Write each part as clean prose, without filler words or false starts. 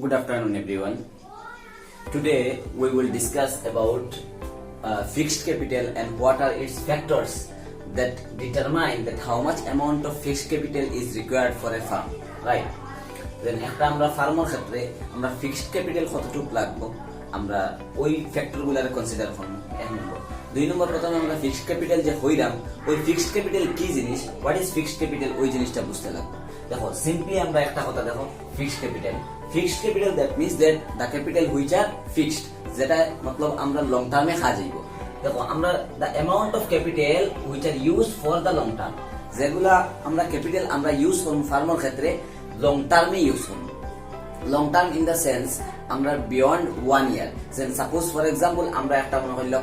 Good afternoon, everyone. Today we will discuss about fixed capital and what are its factors that determine that how much amount of fixed capital is required for a farm. Right? Then একটা আমরা farmer ক্ষেত্রে আমরা fixed capital কতটুকু লাগবে আমরা ওই ফ্যাক্টরগুলোরে consider করব। এক নম্বর। দুই নম্বর, প্রথমে আমরা ফিক্সড ক্যাপিটাল যে হইরাম ওই ফিক্সড ক্যাপিটাল কি জিনিস, হোয়াট ইজ ফিক্সড ক্যাপিটাল, ওই জিনিসটা বুঝতে লাগবে। দেখো সিম্পলি আমরা একটা কথা দেখো, fixed capital that means that the capital which are fixed, যেটা মতলব আমরা লং টার্মে খা যাইব। দেখো আমরা the amount of capital which are use for the long term, যেগুলা আমরা ক্যাপিটাল আমরা ইউজ করব ফার্মার ক্ষেত্রে লং টার্মে ইউজ করব। Long term in the sense আমরা beyond 1 year. Suppose for example আমরা একটা মনে হইল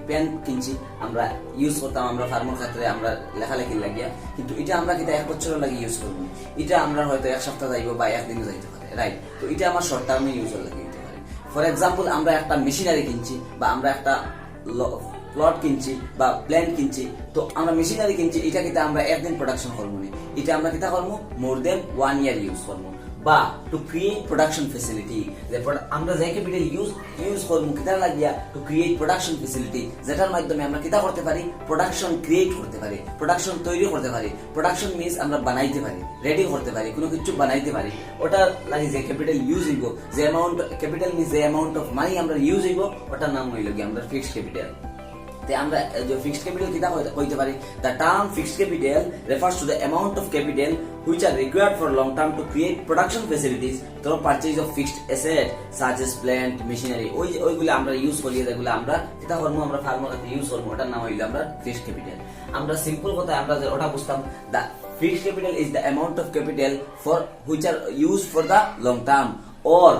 পেন কিনছি, আমরা ইউজ করতাম আমরা ফার্মার ক্ষেত্রে আমরা লেখালেখি লাগিয়া, কিন্তু এটা আমরা কিন্তু 1 বছর লাগে ইউজ করবো, এটা আমরা হয়তো 1 সপ্তাহ যাইব বা 1 দিনও যাইতে পারে, রাইট? তো এটা আমার শর্ট টার্মে ইউজ লাগে দিতে পারে। ফর এক্সাম্পল আমরা একটা মেশিনারি কিনছি বা আমরা একটা প্লট কিনছি বা প্ল্যান্ট কিনছি, তো আমরা মেশিনারি কিনছি, এটা কিন্তু আমরা 1 দিন প্রোডাকশন করবো না, এটা আমরা কিতা করবো মোর দেন 1 ইয়ার ইউজ করবো। বা টু ক্রিয়েট প্রোডাকশন ফেসিলিটি, আমরা যে ক্যাপিটাল ইউজ করবো কিতা লাগিয়া টু ক্রিয়েট প্রোডাকশন ফেসিলিটি, যেটার মাধ্যমে আমরা কিতা করতে পারি, প্রোডাকশন ক্রিয়েট করতে পারি, প্রোডাকশন তৈরি করতে পারি। প্রোডাকশন মিন্স আমরা বানাইতে পারি, রেডি করতে পারি, কোনো কিছু বানাইতে পারি। ওটা লাগে যে ক্যাপিটাল ইউজ হইব, যে অ্যামাউন্ট ক্যাপিটাল মিন্স যে অ্যামাউন্ট অফ মানি আমরা ইউজ হইব, ওটার নাম হইল কি আমরা ফিক্সড ক্যাপিটাল। আমরা যে ফিক্সড ক্যাপিটাল কিতা হইতে পারি, the term fixed capital refers to the amount of capital which are required for long term to create production facilities through purchase of fixed asset such as plant machinery, ওইগুলো আমরা use করি, যেগুলো আমরা কিতা করব আমরা ফার্মারতে ইউজ করব, ওটার নাম হইল আমরা ফিক্সড ক্যাপিটাল। আমরা সিম্পল কথা আমরা যে ওটা বুঝতাম, the fixed capital is the amount of capital for which are used for the long term or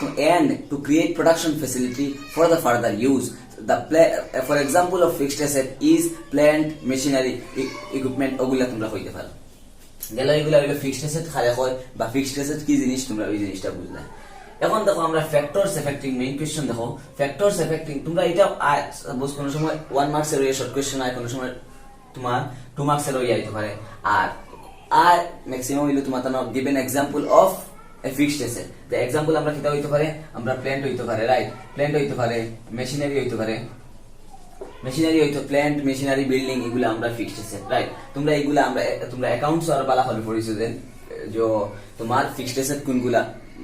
to end to create production facility for the further use. For example of fixed asset is plant machinery equipment, ওগুলা তোমরা কইতে পারো। গেল এগুলা হইলো fixed asset খালে হয় বা ফিক্সড অ্যাসেট কি জিনিস তোমরা ওই জিনিসটা বুঝলে। এখন দেখো আমরা ফ্যাক্টরস এফেক্টিং মেইন কোশ্চেন দেখো, ফ্যাক্টরস এফেক্টিং তোমরা এটা সাপোজ কোন সময় 1 মার্কস এর শর্ট কোশ্চেন আয়, কোন সময় তোমার 2 মার্কস এর আইতে পারে, আর ম্যাক্সিমাম হইলো তোমার তার given example of a fixed asset. The example আমরা কিতা হইতে পারে, আমরা প্ল্যান্ট হইতে পারে, রাইট? প্ল্যান্ট হইতে পারে, মেশিনারি হইতে পারে, মেশিনারি হইতো প্ল্যান্ট মেশিনারি বিল্ডিং, এগুলো আমরা ফিক্সড অ্যাসেট, রাইট? তোমরা এগুলা তোমরা অ্যাকাউন্টস আর বালা হল পড়িছো যে তোমার ফিক্সড অ্যাসেট কোনগুলা,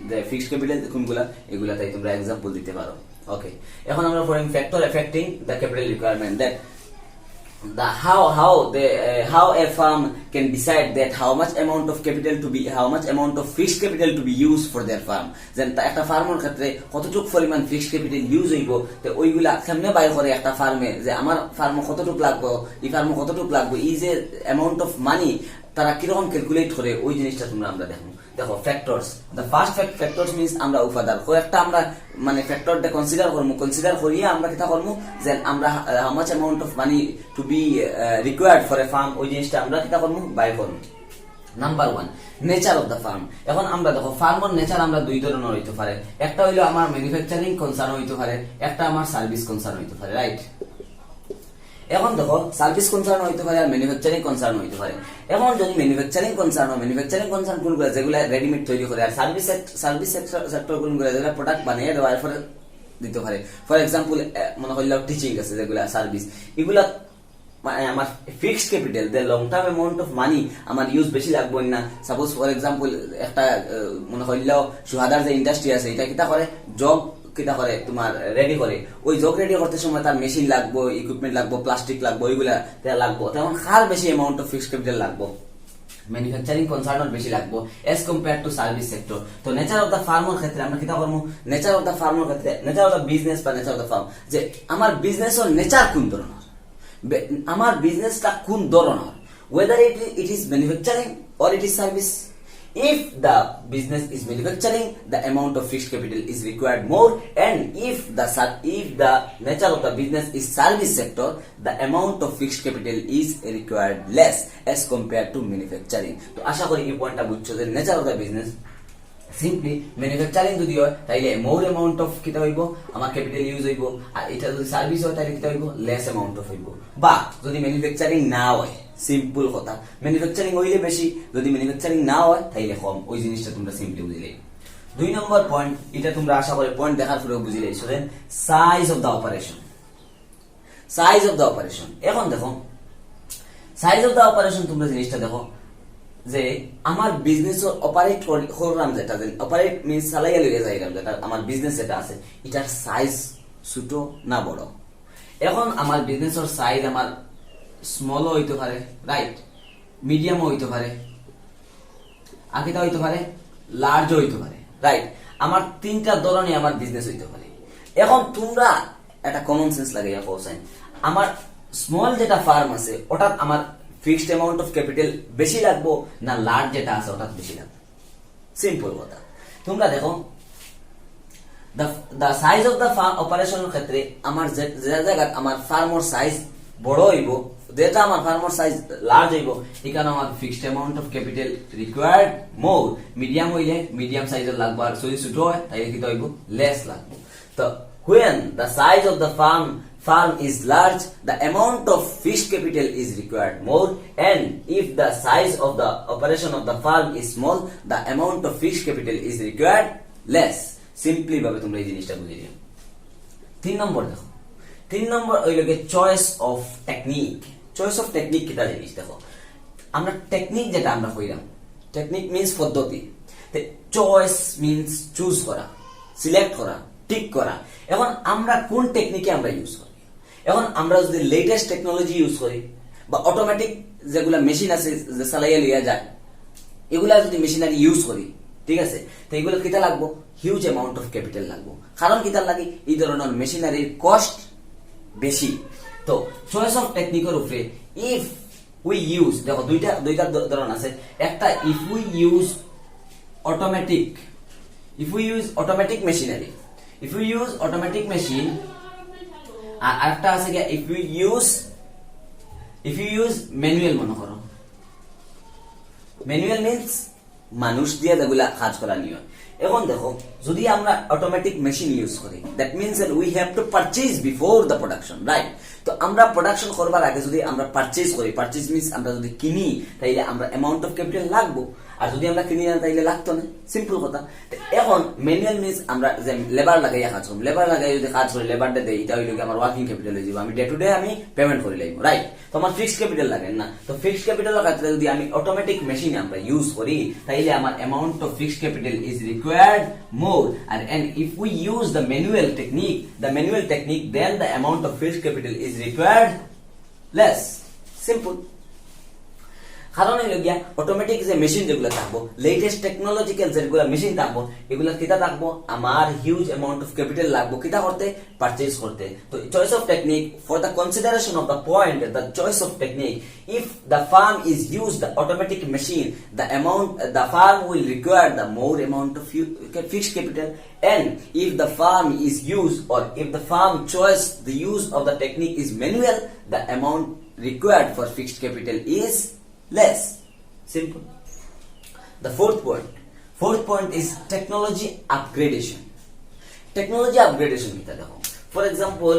যে ফিক্সড ক্যাপিটাল কোনগুলা, এগুলা তাই তোমরা एग्जांपल দিতে পারো। ওকে, এখন আমরা পড়িং factor affecting the capital requirement, that how a firm can decide that how much amount of fixed capital to be used for their farm. যেন একটা ফার্মের ক্ষেত্রে কতটুকু পরিমাণ ফিক্সড ক্যাপিটাল ইউজ হইব, তো ওইগুলা কেমনে বাইর করে একটা ফার্মে, যে আমার ফার্মে কতটুকু লাগবে, এই ফার্মে কতটুকু লাগবে, এই যে অ্যামাউন্ট অফ মানি তারা কিরকম ক্যালকুলেট করে, ওই জিনিসটা তোমরা আমরা দেখো factors. The first factors means আমরা উপাদান কয়েকটা আমরা মানে ফ্যাক্টরটা কনসিডার করিয়া আমরা কিতা করবো, যে আমরা how much amount of money to be required for a farm, ওই জিনিসটা আমরা কিতা করবো বাইর করবো। Number 1, nature of the farm. এখন আমরা দেখো ফার্মের নেচার আমরা 2 ধরনের হইতে পারে, একটা হইলো আমার ম্যানুফ্যাকচারিং কনসার্ন হইতে পারে, একটা আমার সার্ভিস কনসার্ন হইতে পারে, রাইট? এখন দেখো সার্ভিস কনসার্ন হইতে পারে আর ম্যানুফ্যাকচারিং কনসার্ন হইতে পারে। এখন যদি ম্যানুফ্যাকচারিং কনসার্ন কোনগুলো, যেগুলো রেডিমেড তৈরি করে, আর সার্ভিস সেক্টর কোনগুলো, যেগুলো প্রোডাক্ট বানিয়ে দেওয়া এরপরে দিতে পারে। ফর এক্সাম্পল মনে করলে টিচিং আছে, যেগুলো সার্ভিস, এগুলা মানে আমার fixed capital, the long term amount of money আমার ইউজ বেশি লাগবে না। সাপোজ ফর এক্সাম্পল একটা মনে করলেও সুহাদার যে ইন্ডাস্ট্রি আছে, এটা কিতা করে জগ কিতা করে তোমার রেডি করে, ওই জগ রেডি করতে সময় তার মেশিন লাগবো, ইকুইপমেন্ট লাগবো, প্লাস্টিক লাগবো, ওইগুলা লাগবো, তেমন খার বেশি অ্যামাউন্ট অফ ফিক্সড ক্যাপিটাল লাগবো, ম্যানুফ্যাকচারিং কনসার্ন বেশি লাগবো as compare to service sector. তো নেচার অফ দ্য ফার্মের ক্ষেত্রে আমরা কিতা করবো, নেচার অফ দ্য ফার্মের ক্ষেত্রে, নেচার অফ দ্য বিজনেস বা নেচার অফ দ্য ফার্ম, যে আমার বিজনেসের নেচার কোন ধরনের, আমার বিজনেসটা কোন ধরনের, whether it is manufacturing or it is service. If the business is manufacturing, the amount of fixed capital is required more, and if the nature of the business is service sector, the amount of fixed capital is required less as compared to manufacturing. তো আশা করি এই পয়েন্টটা বুঝছো যে nature of the business simply manufacturing যদি হয় তাইলে more amount of কিতা হইব, আমার ক্যাপিটাল ইউজ হইব, আর এটা যদি সার্ভিস হয় তাহলে কিতা হইব, লেস অ্যামাউন্ট অফ হইব। বা যদি ম্যানুফ্যাকচারিং না হয়, সিম্পল কথা, ম্যানুফ্যাকচারিং হইলে বেশি, যদি ম্যানুফ্যাকচারিং না হয় তাইলে কম, ওই জিনিসটা তোমরা সিম্পলি বুঝলে। 2 নম্বর পয়েন্ট, এটা তোমরা আশা করি পয়েন্ট দেখার পরে বুঝি লাইছো then size of the operation. Size of the operation, এখন দেখো সাইজ অফ দা অপারেশন তোমরা জিনিসটা দেখো যে আমার বিজনেস অপারেট করলাম, যেটা অপারেট মিন্স চালাইয়া লইয়া যাইলাম, যেটা আমার বিজনেস যেটা আছে এটার সাইজ ছোট না বড়। এখন আমার বিজনেসের সাইজ আমার স্মলও হইতে পারে, রাইট, মিডিয়ামও হইতে পারে, আর কিটা হইতে পারে লার্জও হইতে পারে, রাইট। আমার তিনটা ধরনের আমার বিজনেস হইতে পারে। এখন তোমরা একটা কমন সেন্স লাগাইয়া পৌঁছাই, আমার স্মল যেটা ফার্ম আছে ওটা আমার ফিক্সড অ্যামাউন্ট অফ ক্যাপিটাল বেশি লাগবো না লার্জ যেটা আছে ওটা বেশি লাগবে? সিম্পল কথা। তোমরা দেখো the size of the farm operation ক্ষেত্রে আমার যে জায়গা আমার ফার্মর সাইজ বড় হইব, যেটা আমার ফার্মর সাইজ লার্জ হইব, এখানে আমার fixed amount of capital required more. Medium হইলে মিডিয়াম সাইজের লাগবে, আর যদি ছোট হয় তাহলে কি হইব লেস লাগবে। তো when the size of the farm is large, the amount of fixed capital is required more, and if the size of the operation of the farm is small, the amount of fixed capital is required less. Simply ভাবে তোমরা এই জিনিসটা বুঝে নিও। 3 নম্বর দেখো, 3 নম্বর হইলকে choice of technique. Choice of technique কিটা জিনিস দেখো, আমরা টেকনিক যেটা আমরা কইলাম, টেকনিক মিন্স পদ্ধতি, চয়েস মিন্স চুজ করা, সিলেক্ট করা, ঠিক করা। এখন আমরা কোন টেকনিকে আমরা ইউজ করি? এখন আমরা যদি লেটেস্ট টেকনোলজি ইউজ করি বা অটোমেটিক যেগুলা মেশিন আছে যে চালাইয়া লইয়া যায়, এগুলা যদি মেশিনারি ইউজ করি, ঠিক আছে, তো এগুলো কিতা লাগবো হিউজ অ্যামাউন্ট অফ ক্যাপিটাল লাগবো। কারণ কিতার লাগে এই ধরনের মেশিনারির কস্ট বেশি। তো চয়েস অফ টেকনিকের উপরে ইফ উই ইউজ, দেখো দুইটা ধরন আছে, একটা if we use automatic, if we use automatic machinery, if we use automatic machine, আর আরেকটা আছে কি ইফ ইউ ইউজ ম্যানুয়াল। মনে করো ম্যানুয়াল মিন্স মানুষ দিয়ে যেগুলা কাজ করা নিয়ে। এখন দেখো যদি আমরা অটোমেটিক মেশিন ইউজ করি, that means that we have to purchase before the production, right. তো আমরা প্রোডাকশন করবার আগে যদি আমরা পারচেজ করি, পারচেজ মিন্স আমরা যদি কিনি তাইলে আমরা অ্যামাউন্ট অফ ক্যাপিটাল লাগবো, আর যদি আমরা কিনি না তাইলে লাগতো না, সিম্পল কথা। এখন ম্যানুয়াল মিন্স আমরা যে লেবার লাগাইয়া কাজ করব, লেবার লাগাই যদি কাজ করি, লেবারটা দেই, এটা হইলো আমার ওয়ার্কিং ক্যাপিটাল হয়ে যাবে, আমি ডে টু ডে আমি পেমেন্ট করে লাইব, রাইট। তো আমার ফিক্সড ক্যাপিটাল লাগে না। তো ফিক্সড ক্যাপিটালের ক্ষেত্রে যদি আমি অটোমেটিক মেশিন আমরা ইউজ করি তাইলে আমার amount of fixed capital is required more, and if we use the manual technique, then the amount of fixed capital is required less. Simple. কারণ হইল গিয়া অটোমেটিক যে মেশিন যেগুলো থাকবো, লেটেস্ট টেকনোলজিক্যাল যেগুলো মেশিন থাকবো, এগুলা কিতা থাকবো আমার হিউজ অ্যামাউন্ট অফ ক্যাপিটাল লাগবো কিতা করতে, পারচেজ করতে। তো choice of technique for the consideration of the point, the choice of technique, if the farm is use the automatic machine, the farm will require the more amount of fixed capital, and if the farm is used, or if the farm choice the use of the technique is manual, the amount required for fixed capital is less. Simple. The fourth point is technology upgradation. Technology upgradation কিটা দেখো, for example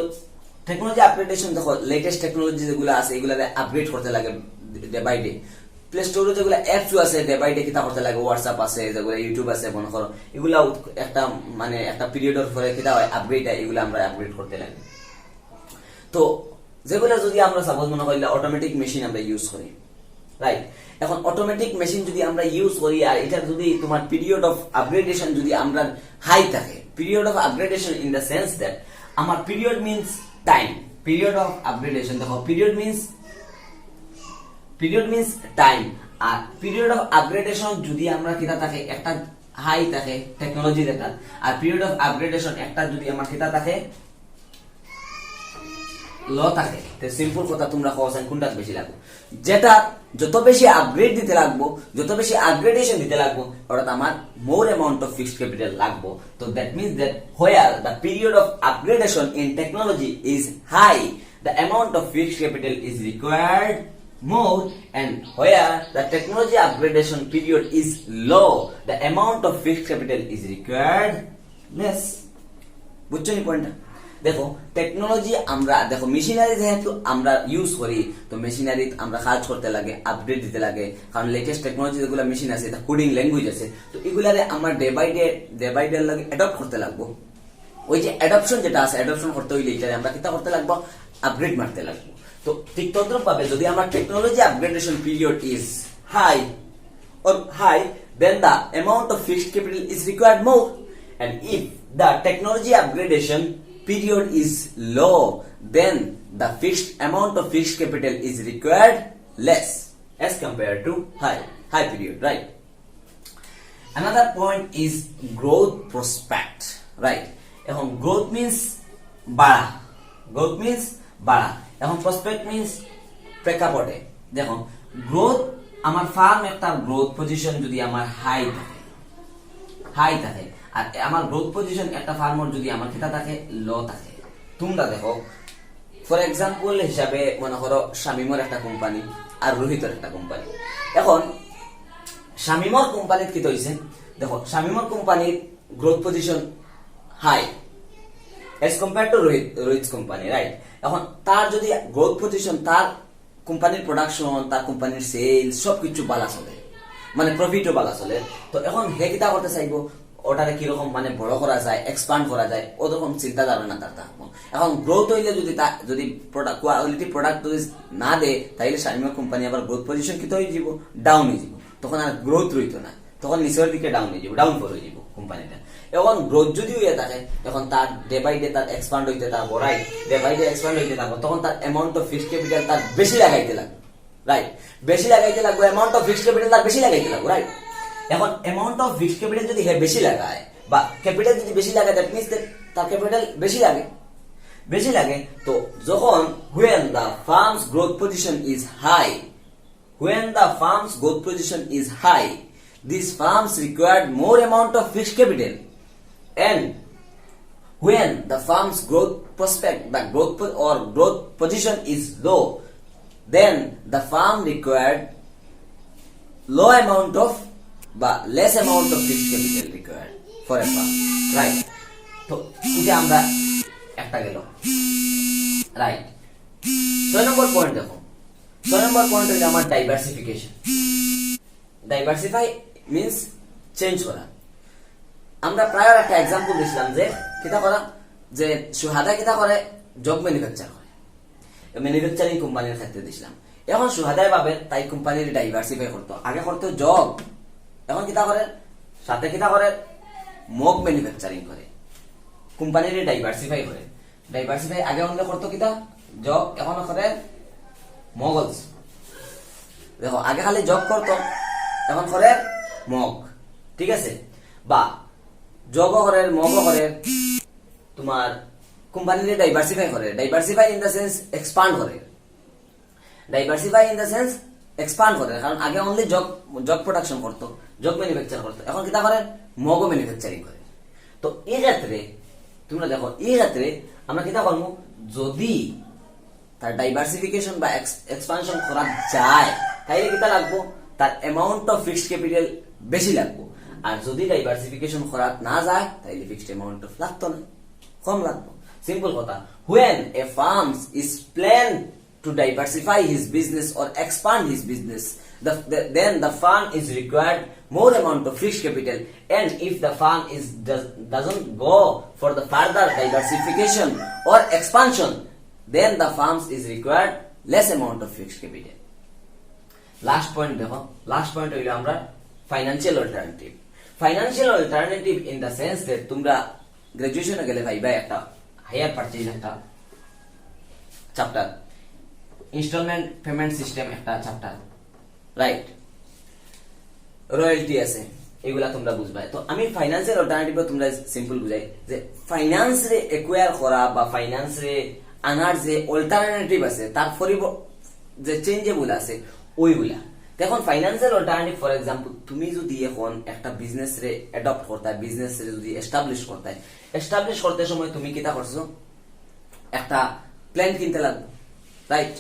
technology upgradation দেখো, latest technology যেগুলো আছে এগুলারে upgrade করতে লাগে day by day. Play স্টোরে যেগুলো apps আছে ডে বাই ডে কিতা করতে লাগে, হোয়াটসঅ্যাপ আছে, যেগুলো ইউটিউব আছে, মনে করো এগুলা একটা পিরিয়ডের পরে কিতা হয় আপগ্রেড হয়, এগুলো আমরা আপগ্রেড করতে লাগে। তো যেগুলো যদি আমরা সাপোজ মনে করি অটোমেটিক মেশিন আমরা ইউজ করি, রাইট। এখন অটোমেটিক মেশিন যদি আমরা ইউজ করি আর এটা যদি তোমার পিরিয়ড অফ আপগ্রেডেশন যদি আমরা হাই থাকে, period of upgradation in the sense that আমার period means time, period of upgradation দেখো, পিরিয়ড মিন্স টাইম, আর পিরিয়ড অফ আপগ্রেডেশন যদি আমরা কিতা থাকে একটা হাই থাকে টেকনোলজি যেটা, আর পিরিয়ড অফ আপগ্রেডেশন একটা যদি আমার কিতা থাকে ল থাকে, তো সিম্পল কথা তোমরা কওছেন কোনটা বেশি লাগবে, যেটা যত বেশি আপগ্রেড দিতে লাগবো, যত বেশি আপগ্রেডেশন দিতে লাগবো, অর্থাৎ আমার more amount of fixed capital লাগবো। তো that means that where the period of upgradation in technology is high, the amount of fixed capital is required more, and where the technology upgradation period is low, the amount of fixed capital is required less. বুঝছো নি পয়েন্টটা? দেখো technology আমরা দেখো machinery যেহেতু আমরা use করি, তো মেশিনারি আমরা কাজ করতে লাগে, আপডেট দিতে লাগে, কারণ লেটেস্ট টেকনোলজি যেগুলো মেশিন আছে, কোডিং ল্যাঙ্গুয়েজ আছে, তো এগুলারে আমরা ডে বাই ডে লাগে অ্যাডপ্ট করতে লাগবো। ওই যে অ্যাডপশন যেটা আছে, অ্যাডপশন করতে হইলে এটারে আমরা কিতা করতে লাগবো, আপগ্রেড মারতে লাগবো। তো ঠিক তদ্রুপ ভাবে যদি আমরা technology upgradation period is high or high, then the amount of fixed capital is required more. And if the technology upgradation period is low, then the fixed amount of fixed capital is required less as compared to high period, right? Another point is growth prospect, right? এখন growth means বাড়া, growth means বাড়া, এখন prospect means প্রেক্ষাপটে। দেখো growth, আমার farm একটা growth position যদি আমার হাই থাকে, আর আমার গ্রোথ পজিশন একটা ফার্মর যদি আমার কিতা থাকে, লো থাকে। তোমরা দেখো ফর এক্সাম্পল হিসাবে মনে করো শামিমর একটা কোম্পানি আর রোহিতের একটা কোম্পানি। এখন শামিমর কোম্পানির কি হইছে, দেখো শামিমর কোম্পানির growth position high as compare to Rohit company, right? এখন তার যদি গ্রোথ পজিশন, তার কোম্পানির প্রোডাকশন, তার কোম্পানির সেলস সবকিছু বালা চলে, মানে প্রফিটও বালা চলে, তো এখন হে কিতা করতে চাইবো, ওটারে কিরকম মানে বড় করা যায়, এক্সপান্ড করা যায়, ওরকম চিন্তা ধারণা তার থাকবো। এখন গ্রোথ হইলে যদি কোয়ালিটি প্রোডাক্ট যদি না দেয়, তাইলে শামিমর কোম্পানি আবার গ্রোথ পজিশন কিতা হয়ে যাব, ডাউন হয়ে যাব, তখন আর গ্রোথ রইতো না, তখন নিচের দিকে ডাউন হয়ে যাব, ডাউন হয়ে যাব কোম্পানিটা। এখন গ্রোথ যদি হয়ে থাকে, এখন তার ডে বাই ডে তার এক্সপান্ড হইতে থাকবো, right? Day by day expand হইতে থাকবো, তখন তার অ্যামাউন্ট অফ ফিক্সড ক্যাপিটাল তার বেশি লাগাইতে লাগবে, রাইট? বেশি লাগাইতে লাগবে, অ্যামাউন্ট অফ ফিক্সড ক্যাপিটাল তার বেশি লাগাইতে লাগবে, রাইট? এখন অ্যামাউন্ট অফ ফিক্সড ক্যাপিটাল যদি বেশি লাগায়, বা ক্যাপিটাল যদি বেশি লাগায়, দ্যাট মিন্স তার ক্যাপিটাল বেশি লাগে, তো যখন when the firm's growth position is high, these firms required more amount of fixed capital. And when the firm's growth prospect, the growth position is low, then the firm required low amount of but less amount of fixed capital required for a firm, right? তো এটা আমরা একটা গেল, right? 6 নম্বর point দেখো, 6 নম্বর point হলো আমার diversification. Diversify means change করা। আমরা প্রায় একটা এক্সাম্পল দিছিলাম যে কিতা করা, যে সুহাদা কিতা করে, জগ ম্যানুফ্যাকচার করে, ম্যানুফ্যাকচারিং কোম্পানির ক্ষেত্রে দিছিলাম। এখন সুহাদায় ভাবে তাই কোম্পানির ডাইভার্সিফাই করতো, আগে করতো জগ, এখন কিতা করে, সাথে কিতা করে, মগ ম্যানুফ্যাকচারিং করে, কোম্পানির ডাইভার্সিফাই করে। ডাইভার্সিফাই আগে অন্য করতো কিতা, জগ, এখন করে মগলস। দেখো আগে খালি জগ করতো, এখন করে মগ, ঠিক আছে? বা জগ করে, মগ করে, তোমার কোম্পানির ডাইভার্সিফাই করে। Diversify in the sense expand করে, কারণ আগে অনলি জগ প্রোডাকশন করতো, জগ ম্যানুফ্যাকচার করতো, এখন কিতা করে, মগও ম্যানুফ্যাকচারিং করে। তো এই ক্ষেত্রে তোমরা দেখো, এই ক্ষেত্রে আমরা কিতা করবো, যদি তার ডাইভার্সিফিকেশন বা এক্সপানশন করা যায়, তাইলে কিতা লাগবো, তার অ্যামাউন্ট অফ ফিক্সড ক্যাপিটাল বেশি লাগবো। আর যদি ডাইভার্সিফিকেশন করা না যায়, তাইলে ফিক্সড অ্যামাউন্ট অফ লাগতো না, কম লাগতো। সিম্পল কথা, when a firm is planned to diversify his business or expand his business, then the firm is required more amount of fixed capital, and if the firm doesn't go for the further diversification or expansion, then the firm is required less amount of fixed capital. Last point দেখো, last point হইলো আমরা financial alternative. Financial alternative in the sense that তোমরা গ্রাজুয়েশনে গেলে viva একটা higher purchase একটা chapter, instalment payment system একটা chapter, right? Royalty আছে, এগুলা তোমরা বুঝবা। তো আমি ফাইন্যান্সিয়াল অল্টারনেটিভ তোমরা সিম্পল বুঝাই যে ফাইন্যান্স রে একুয়ার করা বা ফাইন্যান্স রে আনার যে অল্টারনেটিভ আছে, তার যে চেঞ্জেবল আছে ওইগুলা। এখন ফাইন্যান্সিয়াল অল্টারনেটিভ ফর এক্সাম্পল, তুমি যদি এখন একটা বিজনেস রে অ্যাডপ্ট করতে, বিজনেস রে যদি এস্টাবলিশ করতে সময় তুমি কিতা করছো, একটা প্ল্যান কিনতে লাগবে, রাইট?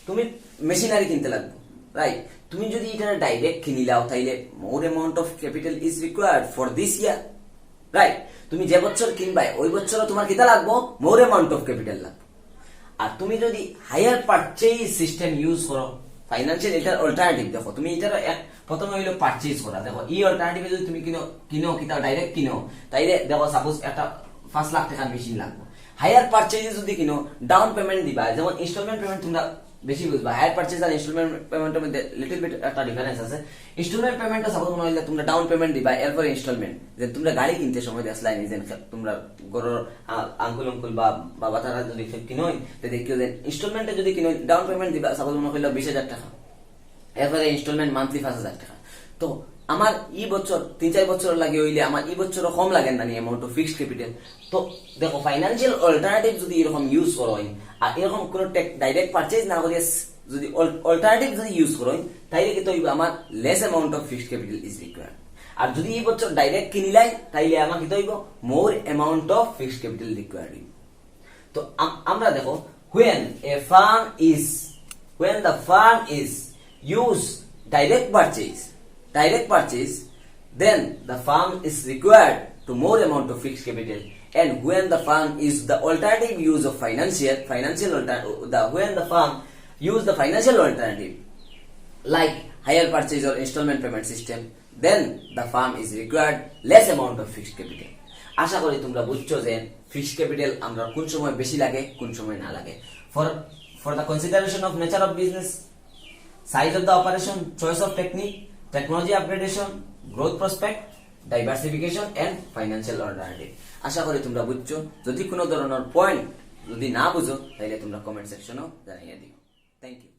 তুমি মেশিনারি কিনতে লাগবে, রাইট? তুমি যদি এটা ডাইরেক্ট কিনি লাও, তাইলে more amount of capital is required for this year, right? তুমি যে বছর কিনবাই ওই বছর তোমার কিতা লাগবো, মোর অ্যামাউন্ট অফ ক্যাপিটাল লাগবে। আর তুমি যদি হায়ার পারচেজ সিস্টেম ইউজ করো, ফাইন্যান্সিয়াল এটার অল্টারনেটিভ দেখো, তুমি এটার প্রথমে হইলো পারচেজ করা। দেখো এই অল্টারনেটিভে যদি তুমি কিনো কিতা ডাইরেক্ট কিনো, তাইলে দেখো সাপোজ একটা 5 লাখ টাকার মেশিন লাগবে। হায়ার পারচেজে যদি কিনো ডাউন পেমেন্ট দিবা, যেমন ইনস্টলমেন্ট পেমেন্ট তোমরা বেশি বুঝবা। হায়ার পারচেজ আর ইনস্টলমেন্ট পেমেন্টের মধ্যে লিটল বিট একটা ডিফারেন্স আছে। ইনস্টলমেন্ট পেমেন্টটা সাপোজ মনে হইলে তোমরা ডাউন পেমেন্ট দিবা, এরপরে ইনস্টলমেন্ট, যে তোমরা গাড়ি কিনতে সময় আসলাই নিজেন তোমরা গরর আঙ্কুল বা বাবা তারা যদি কিনোই, তো দেখিও যে ইনস্টলমেন্টে যদি কিনো ডাউন পেমেন্ট দিবা সাপোজ মনে হইলো 20,000 টাকা, এরপরে ইনস্টলমেন্ট মান্থলি 5,000 টাকা। তো আমার এই বছর 3-4 বছর লাগে হইলে আমার এই বছর কম লাগে না অ্যামাউন্ট অফ ফিক্সড ক্যাপিটাল। তো দেখো ফাইন্যান্সিয়াল অল্টারনেটিভ যদি এরকম ইউজ করো আর এরকম কোনো ডাইরেক্ট পারচেজ না করিয়ে যদি অল্টারনেটিভ যদি ইউজ করো, তাইলে কিন্তু আমার less amount of fixed capital is required. আর যদি এই বছর ডাইরেক্ট কিনিলাই তাইলে আমার কি হইব, more amount of fixed capital required. তো আমরা দেখো when the firm is use direct purchase, then the firm is required to more amount of fixed capital. And when the firm is the alternative use of when the firm use the financial alternative like higher purchase or installment payment system, then the firm is required less amount of fixed capital. আশা করি তোমরা বুঝছো যে fixed capital আমরা কোন সময় বেশি লাগে কোন সময় না লাগে। For the consideration of nature of business, size of the operation, choice of technique, technology upgradation, growth prospect, diversification and financial alternative. আশা করি তোমরা বুঝছো। যদি কোনো ধরনের পয়েন্ট যদি না বুঝো তাহলে তোমরা কমেন্ট সেকশনেও জানিয়ে দিও। Thank you.